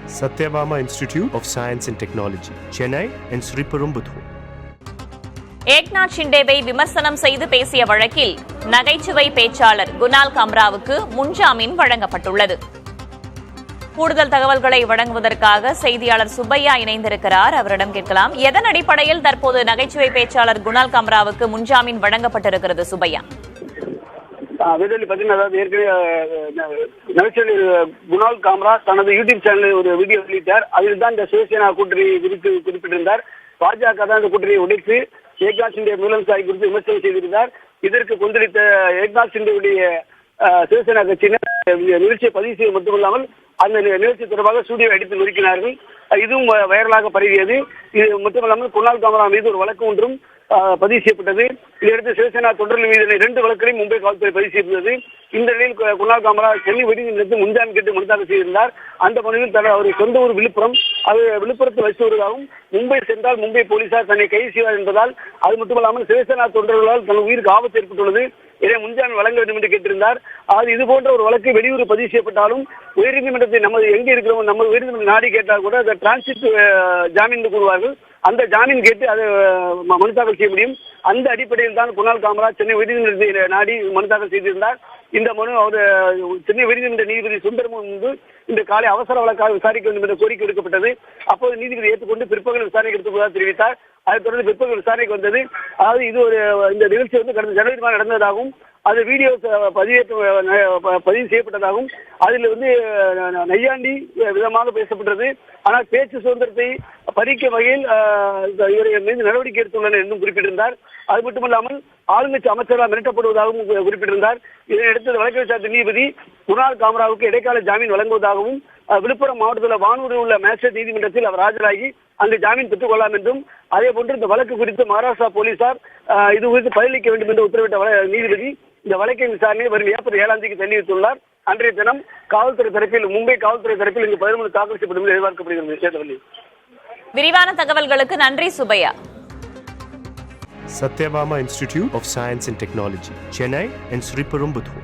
Satyabama Institute of Science and Technology, Chennai and Sriperumbudur. Eknath ஷிண்டேவை விமர்சனம் செய்து பேசிய வழக்கில் நகைச்சுவை பேச்சாளர் குனால் கம்ராவுக்கு முன்ஜாமீன் வழங்கப்பட்டுள்ளது. கூடுதல் தகவல்களை வழங்குவதற்காக செய்தியாளர் சுப்பையா இணைந்திருக்கிறார். அவரிடம் கேட்கலாம். எதன் அடிப்படையில் தற்போது நகைச்சுவை பேச்சாளர் குனால் கம்ராவுக்கு முன்ஜாமீன் வழங்கப்பட்டிருக்கிறது? சுப்பையா, குனால் காம்ரா தனது யூடியூப் சேனலில் ஒரு வீடியோ வெளியிட்டார். அதில் தான் இந்த சிவசேனா கூட்டணி குறித்து குறிப்பிட்டிருந்தார். பாஜக தான் இந்த கூட்டணியை உடைத்து ஏக்நாத் ஷிண்டே முதலமைச்சர் குறித்து விமர்சனம் செய்திருந்தார். இதற்கு கொந்தளித்த ஏக்நாத் ஷிண்டேவுடைய சிவசேனா கட்சியினர் நிகழ்ச்சியை பதிவு செய்வது மட்டுமல்லாமல் அந்த நிகழ்ச்சி தொடர்பாக ஸ்டூடியோ அடித்து நொறுக்கினார்கள். இதுவும் வைரலாக பரவியது. இது மட்டுமல்லாமல் குனால் காமரா மீது ஒரு வழக்கு ஒன்றும் பதிவு செய்யப்பட்டது. இதையடுத்து சிவசேனா தொண்டர்கள் மீது 2 வழக்குகளையும் மும்பை காவல்துறை பதிவு செய்திருந்தது. இந்த நிலையில் குனால் காமரா சென்னை உயர்நீதிமன்றத்தில் முன்ஜாமீன் கேட்டு மனு தாக்கல் செய்திருந்தார். அந்த மனுவில் அவர் சொந்த ஊர் விழுப்புரம், அது விழுப்புரத்தில் வசித்து வருவதாகவும் மும்பை சென்றால் மும்பை போலீசார் தன்னை கைது செய்வார் என்பதால், அது மட்டுமல்லாமல் சிவசேனா தொண்டர்களால் தன் உயிருக்கு ஆபத்து ஏற்பட்டுள்ளது, இதை முன்ஜாமீன் வழங்க வேண்டும் என்று கேட்டிருந்தார். அது இது போன்ற ஒரு வழக்கு வெளியூர் பதிவு செய்யப்பட்டாலும் உயர்நீதிமன்றத்தை நமது எங்கே இருக்கிறோம் நம்ம உயர்நீதிமன்ற நாடி கேட்டால் கூட அதை டிரான்சிட் ஜாமீன் கூறுவார்கள். அந்த ஜாமீன் கேட்டு அதை மனு தாக்கல் செய்ய முடியும். அந்த அடிப்படையில் தான் குனால் காமரா சென்னை உயர்நீதிமன்றத்தை நாடி மனு தாக்கல் செய்திருந்தார். இந்த மனு அவர் சென்னை உயர்நீதிமன்ற நீதிபதி சுந்தரமுன் முன்பு இந்த காலை அவசர வழக்காக விசாரிக்க வேண்டும் என்ற கோரிக்கை விடுக்கப்பட்டது. அப்போது நீதிபதி ஏற்றுக்கொண்டு பிற்பகல் விசாரணைக்கு எடுத்துக்கொள்வதாக தெரிவித்தார். அதைத் தொடர்ந்து பிற்பகல் விசாரணைக்கு வந்தது. அதாவது இது ஒரு இந்த நிகழ்ச்சி கடந்த ஜனவரி மாதம் நடந்ததாகவும் அது வீடியோ பதிவு செய்யப்பட்டதாகவும் அதில் நையாண்டி விதமாக பேசப்பட்டது. ஆனால் பேச்சு சுதந்திரத்தை பறிக்கும் வகையில் இவர்கள் மீது நடவடிக்கை எடுத்துள்ளனர் என்றும் குறிப்பிட்டிருந்தார். அது மட்டுமல்லாமல் ஆளுங்கட்சி அமைச்சரால் மிரட்டப்படுவதாகவும் குறிப்பிட்டிருந்தார். இதனையடுத்து வழக்கு விசாரித்த நீதிபதி குனால் காமராவுக்கு இடைக்கால ஜாமீன் வழங்குவதாகவும் விழுப்புரம் மாவட்டத்தில் வானூரில் உள்ள மேஜிஸ்ட்ரேட் நீதிமன்றத்தில் அவர் ஆஜராகி அங்கு ஜாமீன் பெற்றுக் கொள்ளலாம் என்றும், அதே போன்று இந்த வழக்கு குறித்து மகாராஷ்டிரா போலீசார் இது குறித்து பதிலளிக்க வேண்டும் என்று உத்தரவிட்ட நீதிபதி இந்த வழக்கின் விசாரணையை வரும் ஏப்ரல் 7ஆம் தேதிக்கு தள்ளி வைத்துள்ளார். அன்றைய தினம் காவல்துறை தரப்பில் மும்பை காவல்துறை தரப்பில் இங்கு பதில் மனு தாக்கல் செய்யப்படும் என்று எதிர்பார்க்கப்படுகிறது. விரிவான தகவல்களுக்கு நன்றி Subbaiah. Satyabama Institute of Science and Technology, Chennai and Sriperumbudur.